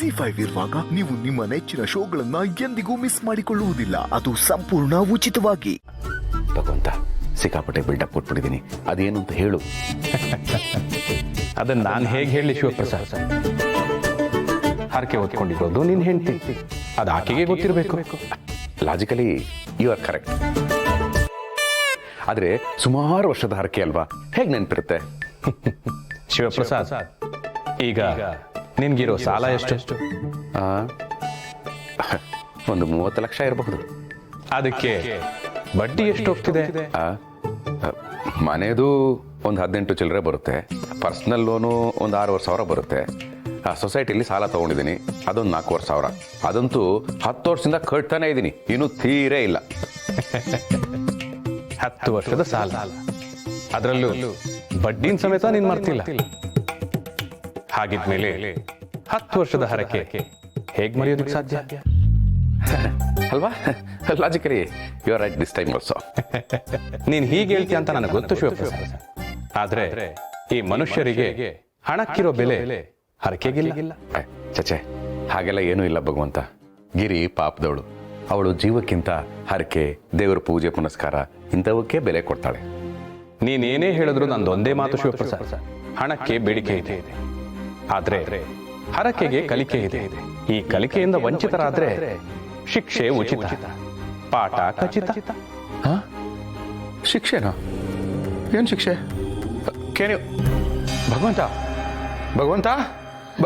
ZEE5 ಇರುವಾಗ ನೀವು ನಿಮ್ಮ ನೆಚ್ಚಿನ ಶೋಗಳನ್ನ ಎಂದಿಗೂ ಮಿಸ್ ಮಾಡಿಕೊಳ್ಳುವುದಿಲ್ಲ. ಅದು ಸಂಪೂರ್ಣ ಉಚಿತವಾಗಿ. ಭಗವಂತ, ಸಿಕ್ಕಾಪಟ್ಟೆ ಬಿಲ್ಡಪ್ ಕೊಟ್ಬಿಟ್ಟಿದ್ದೀನಿ, ಅದೇನು ಅಂತ ಹೇಳು. ಅದನ್ನ ನಾನು ಹೇಗೆ ಹೇಳಿ ಶಿವಪ್ರಸಾದ್? ಹರಕೆ ಹೊತ್ಕೊಂಡಿರೋದು ನಿನ್ ಹೆಂಡತಿ, ಅದು ಆಕೆಗೆ ಗೊತ್ತಿರಬೇಕು. Logically you are correct. ಆದ್ರೆ ಸುಮಾರು ವರ್ಷದ ಹರಕೆ ಅಲ್ವಾ, ಹೇಗೆ ನೆನಪಿರುತ್ತೆ? ಶಿವಪ್ರಸಾದ್, ಈಗ ನಿನ್ಗಿರೋ ಸಾಲ ಎಷ್ಟು? ಒಂದು 30 ಲಕ್ಷ ಇರಬಹುದು. ಅದಕ್ಕೆ ಬಡ್ಡಿ ಎಷ್ಟು ಹೋಗ್ತಿದೆ? ಮನೆದು ಒಂದು 18 ಚಿಲ್ಲರೆ ಬರುತ್ತೆ. ಪರ್ಸನಲ್ ಲೋನು ಒಂದು 6,500 ಬರುತ್ತೆ. ಸೊಸೈಟಿಲಿ ಸಾಲ ತಗೊಂಡಿದ್ದೀನಿ, ಅದೊಂದು 4,500. ಅದಂತೂ 10 ವರ್ಷದಿಂದ ಕಟ್ತಾನೆ ಇದ್ದೀನಿ, ಇನ್ನೂ ತೀರೇ ಇಲ್ಲ. 10 ವರ್ಷದ ಸಾಲ, ಅದರಲ್ಲೂ ಬಡ್ಡಿನ ಸಮೇತ ನೀನ್ ಮರ್ತಿಲ್ಲ. ಹಾಗಿದ್ಮೇಲೆ 10 ವರ್ಷದ ಹರಕೆ ಹೇಗ್ ಮರೆಯೋದಕ್ಕೆ ಸಾಧ್ಯ ಅಲ್ವಾ? Logically you are right this time also. ನೀನ್ ಹೀಗೆ ಹೇಳ್ತೀಯ ಅಂತ ನನಗೆ ಗೊತ್ತು ಶಿವಪ್ರಸಾದ್. ಆದ್ರೆ ಈ ಮನುಷ್ಯರಿಗೆ ಹಣಕ್ಕಿರೋ ಬೆಲೆ ಹರಕೆಗಿಲ್ಲ. ಚಚೆ, ಹಾಗೆಲ್ಲ ಏನೂ ಇಲ್ಲ ಭಗವಂತ. ಗಿರಿ ಪಾಪದವಳು, ಅವಳು ಜೀವಕ್ಕಿಂತ ಹರಕೆ, ದೇವರ ಪೂಜೆ ಪುನಸ್ಕಾರ ಇಂಥವಕ್ಕೆ ಬೆಲೆ ಕೊಡ್ತಾಳೆ. ನೀನೇನೇ ಹೇಳಿದ್ರು ನಂದೊಂದೇ ಮಾತು ಶಿವಪ್ರಸಾದ್, ಹಣಕ್ಕೆ ಬೇಡಿಕೆ ಇದೆ, ಆದ್ರೆ ಹರಕೆಗೆ ಕಲಿಕೆ ಇದೆ. ಈ ಕಲಿಕೆಯಿಂದ ವಂಚಿತರಾದ್ರೆ ಶಿಕ್ಷೆ ಉಚಿತ, ಪಾಠ ಖಚಿತ. ಶಿಕ್ಷೆನಾ? ಏನ್ ಶಿಕ್ಷೆ? ಭಗವಂತ ಭಗವಂತ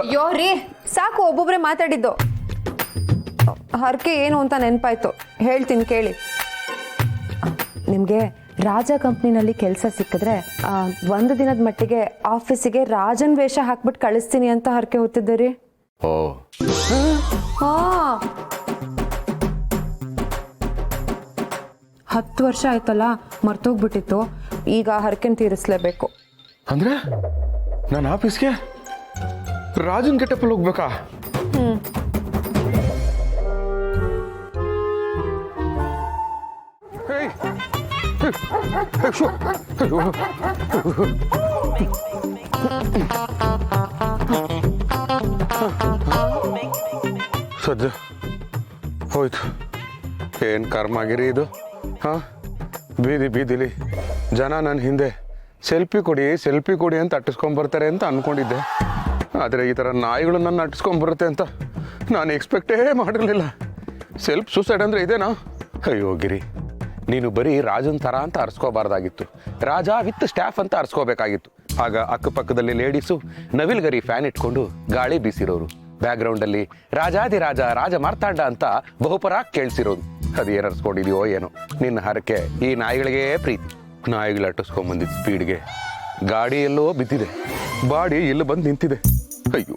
ಅಯ್ಯೋ ರೀ, ಸಾಕು ಒಬ್ಬೊಬ್ರೆ ಮಾತಾಡಿದ್ದು. ಹರಕೆ ಏನು ಅಂತ ನೆನಪಾಯ್ತು, ಹೇಳ್ತೀನಿ ಕೇಳಿ. ನಿಮಗೆ ರಾಜ ಕಂಪ್ನಿನಲ್ಲಿ ಕೆಲಸ ಸಿಕ್ಕಿದ್ರೆ 1 ದಿನದ ಮಟ್ಟಿಗೆ ಆಫೀಸಿಗೆ ರಾಜನ್ ವೇಷ ಹಾಕ್ಬಿಟ್ಟು ಕಳಿಸ್ತೀನಿ ಅಂತ ಹರಕೆ ಹೊತ್ತಿದ್ದೆ ರೀ. ಓ, ಹಾ, 10 ವರ್ಷ ಆಯ್ತಲ್ಲ, ಮರ್ತೋಗ್ಬಿಟ್ಟಿತ್ತು. ಈಗ ಹರಕೆನ್ ತೀರಿಸ್ಲೇಬೇಕು. ಅಂದ್ರೆ ನಾನು ಆಫೀಸ್ಗೆ ರಾಜನ್ ಗೆಟಪ್ಪಲ್ಲಿ ಹೋಗ್ಬೇಕಾ? ಸದ್ಯ ಹೋಯ್ತು. ಏನ್ ಕರ್ಮಾಗಿರಿ ಇದು. ಬೀದಿ ಬೀದಿಲಿ ಜನ ನನ್ನ ಹಿಂದೆ ಸೆಲ್ಫಿ ಕೊಡಿ ಅಂತ ಅಟ್ಟಿಸ್ಕೊಂಡ್ಬರ್ತಾರೆ ಅಂತ ಅನ್ಕೊಂಡಿದ್ದೆ. ಆದರೆ ಈ ಥರ ನಾಯಿಗಳು ನನ್ನ ಅಟ್ಟಿಸ್ಕೊಂಡ್ಬರುತ್ತೆ ಅಂತ ನಾನು ಎಕ್ಸ್ಪೆಕ್ಟೇ ಮಾಡಿರಲಿಲ್ಲ. ಸೆಲ್ಫ್ ಸೂಸೈಡ್ ಅಂದರೆ ಇದೇನಾ? ಅಯ್ಯೋ ಗಿರಿ, ನೀನು ಬರೀ ರಾಜನ್ ಥರ ಅಂತ ಅರ್ಸ್ಕೋಬಾರ್ದಾಗಿತ್ತು, ರಾಜ ವಿತ್ ಸ್ಟಾಫ್ ಅಂತ ಅರ್ಸ್ಕೋಬೇಕಾಗಿತ್ತು. ಆಗ ಅಕ್ಕಪಕ್ಕದಲ್ಲಿ ಲೇಡೀಸು ನವಿಲ್ಗರಿ ಫ್ಯಾನ್ ಇಟ್ಕೊಂಡು ಗಾಳಿ ಬೀಸಿರೋರು, ಬ್ಯಾಕ್ಗ್ರೌಂಡಲ್ಲಿ ರಾಜಾದಿರಾಜ ರಾಜ ಮಾರ್ತಾಂಡ ಅಂತ ಬಹುಪರಾಗಿ ಕೇಳಿಸಿರೋದು. ಅದೇನು ಅರ್ಸ್ಕೊಂಡಿದೆಯೋ ಏನೋ, ನಿನ್ನ ಹರಕೆ ಈ ನಾಯಿಗಳಿಗೇ ಪ್ರೀತಿ. ನಾಯಿಗಳು ಅಟ್ಟಿಸ್ಕೊಂಬಂದಿದ್ದ ಸ್ಪೀಡ್ಗೆ ಗಾಡಿ ಎಲ್ಲೋ ಬಿದ್ದಿದೆ, ಬಾಡಿ ಇಲ್ಲಿ ಬಂದು ನಿಂತಿದೆ. ಅಯ್ಯೋ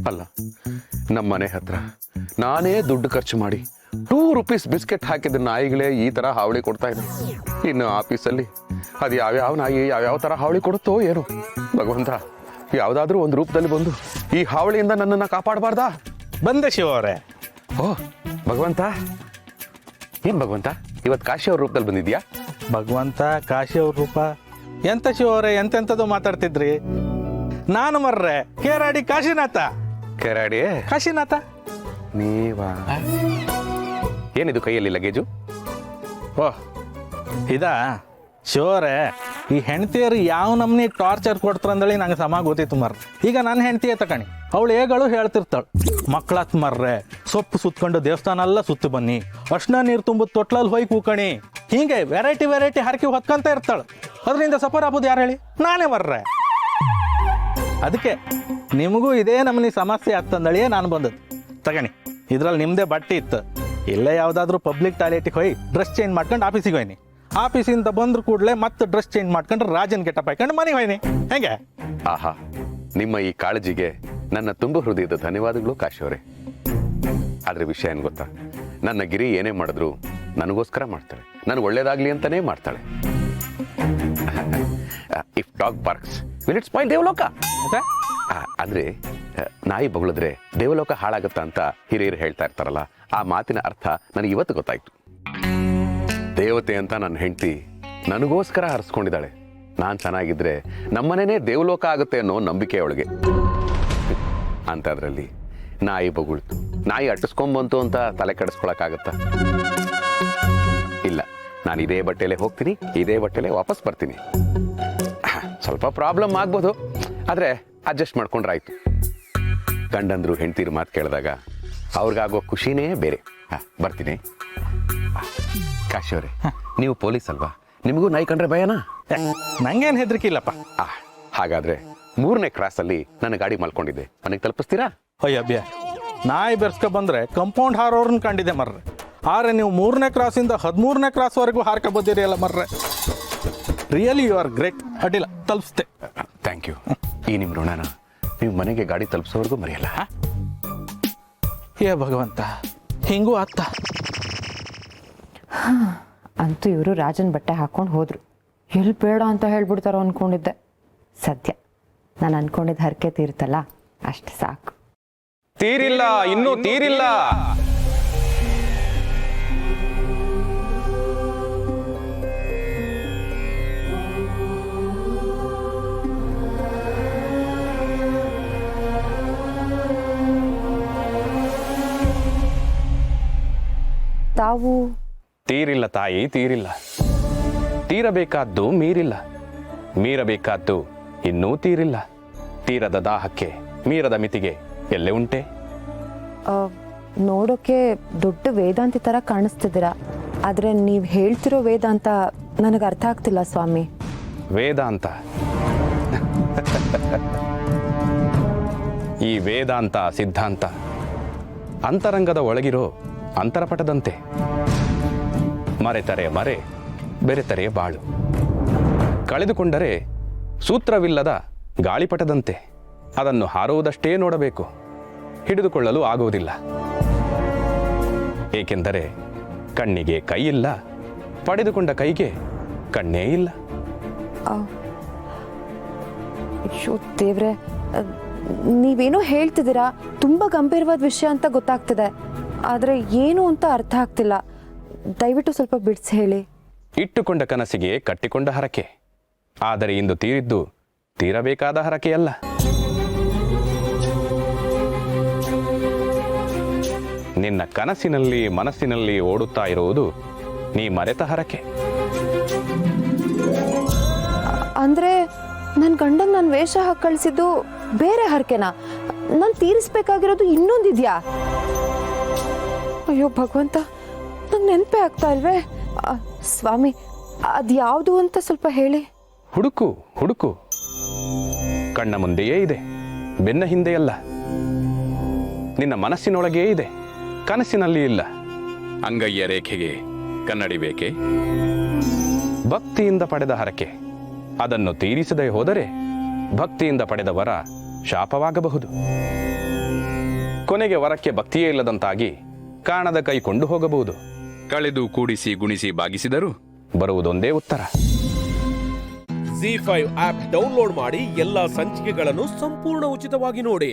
ಅಲ್ಲ, ನಮ್ಮ ಮನೆ ಹತ್ರ ನಾನೇ ದುಡ್ಡು ಖರ್ಚು ಮಾಡಿ 2 ರೂಪೀಸ್ ಬಿಸ್ಕೆಟ್ ಹಾಕಿದ ನಾಯಿಗಳೇ ಈ ಥರ ಹಾವಳಿ ಕೊಡ್ತಾ ಇದೆ. ಇನ್ನು ಆಫೀಸಲ್ಲಿ ಅದು ಯಾವ್ಯಾವ ನಾಯಿ ಯಾವ್ಯಾವ ಥರ ಹಾವಳಿ ಕೊಡುತ್ತೋ ಏನೋ. ಭಗವಂತ, ಯಾವುದಾದ್ರೂ ಒಂದು ರೂಪದಲ್ಲಿ ಬಂದು ಈ ಹಾವಳಿಯಿಂದ ನನ್ನನ್ನು ಕಾಪಾಡಬಾರ್ದಾ? ಬಂದೆ ಶಿವ ಅವರೇ. ಓ ಭಗವಂತ, ಏನ್ ಭಗವಂತ ಇವತ್ತು ಕಾಶಿ ಅವ್ರ ರೂಪದಲ್ಲಿ ಬಂದಿದ್ಯಾ? ಭಗವಂತ, ಕಾಶಿ ಅವ್ರ ರೂಪ ಎಂತ ಶಿವ ಅವರೇ, ಎಂತೆಂಥದ್ದು ಮಾತಾಡ್ತಿದ್ರಿ. ನಾನು ಮರ್ರೆ ಕೇರಾಡಿ ಕಾಶಿನಾಥ. ಕೆರಾಡಿ ಕಾಶಿನಾಥ ನೀವಾ? ಏನಿದು ಕೈಯಲ್ಲಿ ಲಗೇಜು? ಓಹ್ ಇದಾ ಶಿವರೇ, ಈ ಹೆಂಡತಿಯರು ಯಾವ ನಮ್ನಿ ಟಾರ್ಚರ್ ಕೊಡ್ತಾರಂದೇಳಿ ನಂಗೆ ಸಮ ಗೊತ್ತಿತ್ತು ಮರ್ರೆ. ಈಗ ನನ್ನ ಹೆಂಡತಿಯೇ ತಕಣಿ, ಅವಳು ಹೇಗಳು ಹೇಳ್ತಿರ್ತಾಳೆ, ಮಕ್ಕಳತ್ ಮರ್ರೆ ಸೊಪ್ಪು ಸುತ್ಕೊಂಡು ದೇವಸ್ಥಾನ ಎಲ್ಲ ಸುತ್ತು ಬನ್ನಿ, ಅರ್ಶಿನ ನೀರು ತುಂಬ ತೊಟ್ಲಲ್ಲಿ ಹೋಗಿ ಕೂಕಣಿ, ಹೀಗೆ ವೆರೈಟಿ ಹರಕೆ ಹೊತ್ಕೊಂತ ಇರ್ತಾಳೆ. ಅದರಿಂದ ಸಫರ್ ಆಗ್ಬೋದು ಯಾರು ಹೇಳಿ? ನಾನೇ ಮರ್ರೆ. ಅದಕ್ಕೆ ನಿಮಗೂ ಇದೇ ನಮ್ಮನಿ ಸಮಸ್ಯೆ ಆಗ್ತಂದಳಿಯೇ ನಾನು ಬಂದದ್ದು. ತಗಣಿ, ಇದ್ರಲ್ಲಿ ನಿಮ್ಮದೇ ಬಟ್ಟೆ ಇತ್ತು, ಇಲ್ಲೇ ಯಾವುದಾದ್ರೂ ಪಬ್ಲಿಕ್ ಟಾಯ್ಲೆಟಿಗೆ ಹೋಗಿ ಡ್ರೆಸ್ ಚೇಂಜ್ ಮಾಡ್ಕೊಂಡು ಆಫೀಸಿಗೆ ಹೋಯ್ನಿ, ಆಫೀಸಿಂದ ಬಂದ್ರು ಕೂಡಲೇ ಮತ್ತೆ ಡ್ರೆಸ್ ಚೇಂಜ್ ಮಾಡ್ಕೊಂಡು ರಾಜನ್ ಗೆಟಪ್ ಹಾಕೊಂಡು ಮನೆಗೆ ಹೋಯ್ನಿ. ಹೇಗೆ? ಆಹಾ, ನಿಮ್ಮ ಈ ಕಾಳಜಿಗೆ ನನ್ನ ತುಂಬ ಹೃದಯದ ಧನ್ಯವಾದಗಳು ಕಾಶಿಯವರೇ. ಆದ್ರೆ ವಿಷಯ ಏನು ಗೊತ್ತಾ, ನನ್ನ ಗಿರಿ ಏನೇ ಮಾಡಿದ್ರು ನನಗೋಸ್ಕರ ಮಾಡ್ತಾಳೆ, ನನಗೆ ಒಳ್ಳೇದಾಗ್ಲಿ ಅಂತಾನೇ ಮಾಡ್ತಾಳೆ. If dog barks will it spoil Devaloka. ಅಂದ್ರೆ ನಾಯಿ ಬಗಳಿದ್ರೆ ದೇವಲೋಕ ಹಾಳಾಗತ್ತಾ ಅಂತ ಹಿರಿಯರು ಹೇಳ್ತಾ ಇರ್ತಾರಲ್ಲ, ಆ ಮಾತಿನ ಅರ್ಥ ನನಗೆ ಇವತ್ತು ಗೊತ್ತಾಯ್ತು. ದೇವತೆ ಅಂತ ನನ್ನ ಹೆಂಡತಿ ನನಗೋಸ್ಕರ ಹರಿಸ್ಕೊಂಡಿದ್ದಾಳೆ. ನಾನು ಚೆನ್ನಾಗಿದ್ರೆ ನಮ್ಮನೇನೆ ದೇವಲೋಕ ಆಗುತ್ತೆ ಅನ್ನೋ ನಂಬಿಕೆ ಅವಳಿಗೆ. ಅಂಥದ್ರಲ್ಲಿ ನಾಯಿ ಬೊಗಳ್ತು, ನಾಯಿ ಅಟ್ಟಿಸ್ಕೊಂಬಂತು ಅಂತ ತಲೆ ಕೆಡಿಸ್ಕೊಳಕ್ಕಾಗತ್ತಾ? ಇಲ್ಲ, ನಾನು ಇದೇ ಬಟ್ಟೆಲೆ ಹೋಗ್ತೀನಿ, ಇದೇ ಬಟ್ಟೆಲೆ ವಾಪಸ್ ಬರ್ತೀನಿ. ಸ್ವಲ್ಪ ಪ್ರಾಬ್ಲಮ್ ಆಗ್ಬೋದು, ಆದರೆ ಅಡ್ಜಸ್ಟ್ ಮಾಡ್ಕೊಂಡ್ರಾಯ್ತು. ಗಂಡಂದ್ರು ಹೆಂಡ್ತಿರು ಮಾತು ಕೇಳಿದಾಗ ಅವ್ರಿಗಾಗೋ ಖುಷಿನೇ ಬೇರೆ. ಬರ್ತೀನಿ. ಕಾಶಿ ಅವರೇ, ನೀವು ಪೊಲೀಸ್ ಅಲ್ವಾ? ನಿಮಗೂ ನಾಯಿ ಕಂಡ್ರೆ ಭಯನಾ? ನಂಗೇನು ಹೆದರಿಕೆ ಇಲ್ಲಪ್ಪ. ಹಾಗಾದ್ರೆ 3ನೇ ಕ್ರಾಸಲ್ಲಿ ನನ್ನ ಗಾಡಿ ಮಲ್ಕೊಂಡಿದ್ದೆ, ಮನೆಗೆ ತಲುಪಿಸ್ತೀರಾ? ಅಯ್ಯ ಅಬ್ಬ್ಯ, ನಾಯಿ ಬೆರ್ಸ್ಕೊ ಬಂದರೆ ಕಂಪೌಂಡ್ ಹಾರೋರ್ನ ಕಂಡಿದ್ದೆ ಮರ್ರೆ. ಆದ್ರೆ ನೀವು 3ನೇ ಕ್ರಾಸಿಂದ 13ನೇ ಕ್ರಾಸ್ವರೆಗೂ ಹಾರ್ಕೊ ಬಂದಿರಿ ಅಲ್ಲ ಮರ್ರೆ. Really you are great. ಅಡ್ಡಿಲ್ಲ, ತಲುಪಿಸ್ತೆ. Thank you. ಈ ನಿಮ್ಮ ಋಣನ ನೀವು ಮನೆಗೆ ಗಾಡಿ ತಲುಪಿಸೋವರೆಗೂ ಮರೆಯಲ್ಲ. ಏ ಭಗವಂತ, ಹಿಂಗೂ ಆಗ್ತ. ಅಂತೂ ಇವರು ರಾಜನ್ ಬಟ್ಟೆ ಹಾಕೊಂಡು ಹೋದ್ರು. ಎಲ್ಲಿ ಬೇಡ ಅಂತ ಹೇಳ್ಬಿಡ್ತಾರೋ ಅಂದ್ಕೊಂಡಿದ್ದೆ. ಸದ್ಯ ನಾನು ಅಂದ್ಕೊಂಡಿದ್ದ ಹರಕೆ ತೀರ್ತಲ್ಲ, ಅಷ್ಟು ಸಾಕು. ತೀರಿಲ್ಲ, ಇನ್ನೂ ತೀರಿಲ್ಲ. ತಾವು ತೀರಿಲ್ಲ ತಾಯಿ, ತೀರಿಲ್ಲ. ತೀರಬೇಕಾದ್ದು ಮೀರಿಲ್ಲ, ಮೀರಬೇಕಾದ್ದು ಇನ್ನೂ ತೀರಿಲ್ಲ. ತೀರದ ದಾಹಕ್ಕೆ ಮೀರದ ಮಿತಿಗೆ ಎಲ್ಲೇ ಉಂಟೆ? ನೋಡೋಕೆ ದೊಡ್ಡ ವೇದಾಂತಿ ಥರ ಕಾಣಿಸ್ತಿದ್ದೀರಾ, ಆದರೆ ನೀವು ಹೇಳ್ತಿರೋ ವೇದಾಂತ ನನಗೆ ಅರ್ಥ ಆಗ್ತಿಲ್ಲ ಸ್ವಾಮಿ. ವೇದಾಂತ? ಈ ವೇದಾಂತ ಸಿದ್ಧಾಂತ ಅಂತರಂಗದ ಒಳಗಿರೋ ಅಂತರಪಟದಂತೆ. ಮರೆತರೆ ಮರೆ, ಬೆರೆತರೆ ಬಾಳು. ಕಳೆದುಕೊಂಡರೆ ಸೂತ್ರವಿಲ್ಲದ ಗಾಳಿಪಟದಂತೆ. ಅದನ್ನು ಹಾರುವುದಷ್ಟೇ ನೋಡಬೇಕು, ಹಿಡಿದುಕೊಳ್ಳಲು ಆಗುವುದಿಲ್ಲ. ಏಕೆಂದರೆ ಕಣ್ಣಿಗೆ ಕೈ ಇಲ್ಲ, ಪಡೆದುಕೊಂಡ ಕೈಗೆ ಕಣ್ಣೇ ಇಲ್ಲ. ಅಯ್ಯೋ ದೇವ್ರೆ, ನೀವೇನೋ ಹೇಳ್ತಿದ್ದೀರಾ, ತುಂಬ ಗಂಭೀರವಾದ ವಿಷಯ ಅಂತ ಗೊತ್ತಾಗ್ತಿದೆ, ಆದರೆ ಏನು ಅಂತ ಅರ್ಥ ಆಗ್ತಿಲ್ಲ. ದಯವಿಟ್ಟು ಸ್ವಲ್ಪ ಬಿಡಿಸಿ ಹೇಳಿ. ಇಟ್ಟುಕೊಂಡ ಕನಸಿಗೆ ಕಟ್ಟಿಕೊಂಡ ಹರಕೆ. ಆದರೆ ಇಂದು ತೀರಿದ್ದು ತೀರಬೇಕಾದ ಹರಕೆಯಲ್ಲ. ನಿನ್ನ ಕನಸಿನಲ್ಲಿ ಮನಸ್ಸಿನಲ್ಲಿ ಓಡುತ್ತಾ ಇರುವುದು ನೀ ಮರೆತ ಹರಕೆ. ಅಂದರೆ ನನ್ನ ಗಂಡನ ನಾನು ವೇಷ ಹಾಕಿ ಕಳಿಸಿದ್ದು ಬೇರೆ ಹರಕೆನಾ? ನಾನು ತೀರಿಸ್ಬೇಕಾಗಿರೋದು ಇನ್ನೊಂದಿದೆಯಾ? ಅಯ್ಯೋ ಭಗವಂತ, ನಂಗೆ ನೆನಪೇ ಆಗ್ತಾ ಇಲ್ವೇ? ಸ್ವಾಮಿ, ಅದು ಯಾವುದು ಅಂತ ಸ್ವಲ್ಪ ಹೇಳಿ. ಹುಡುಕು ಹುಡುಕು, ಕಣ್ಣ ಮುಂದೆಯೇ ಇದೆ, ಬೆನ್ನ ಹಿಂದೆಯಲ್ಲ. ನಿನ್ನ ಮನಸ್ಸಿನೊಳಗೇ ಇದೆ, ಕನಸಿನಲ್ಲಿ ಇಲ್ಲ. ಅಂಗೈಯ ರೇಖೆಗೆ ಕನ್ನಡಿ ಬೇಕೆ? ಭಕ್ತಿಯಿಂದ ಪಡೆದ ಹರಕೆ, ಅದನ್ನು ತೀರಿಸದೆ ಹೋದರೆ ಭಕ್ತಿಯಿಂದ ಪಡೆದ ವರ ಶಾಪವಾಗಬಹುದು. ಕೊನೆಗೆ ವರಕ್ಕೆ ಭಕ್ತಿಯೇ ಇಲ್ಲದಂತಾಗಿ ಕಾಣದ ಕೈ ಕೊಂಡು ಹೋಗಬಹುದು. ಕಳೆದು ಕೂಡಿಸಿ ಗುಣಿಸಿ ಬಾಗಿಸಿದರೂ ಬರುವುದೊಂದೇ ಉತ್ತರ. ZEE5 ಆಪ್ ಡೌನ್ಲೋಡ್ ಮಾಡಿ ಎಲ್ಲಾ ಸಂಚಿಕೆಗಳನ್ನು ಸಂಪೂರ್ಣ ಉಚಿತವಾಗಿ ನೋಡಿ.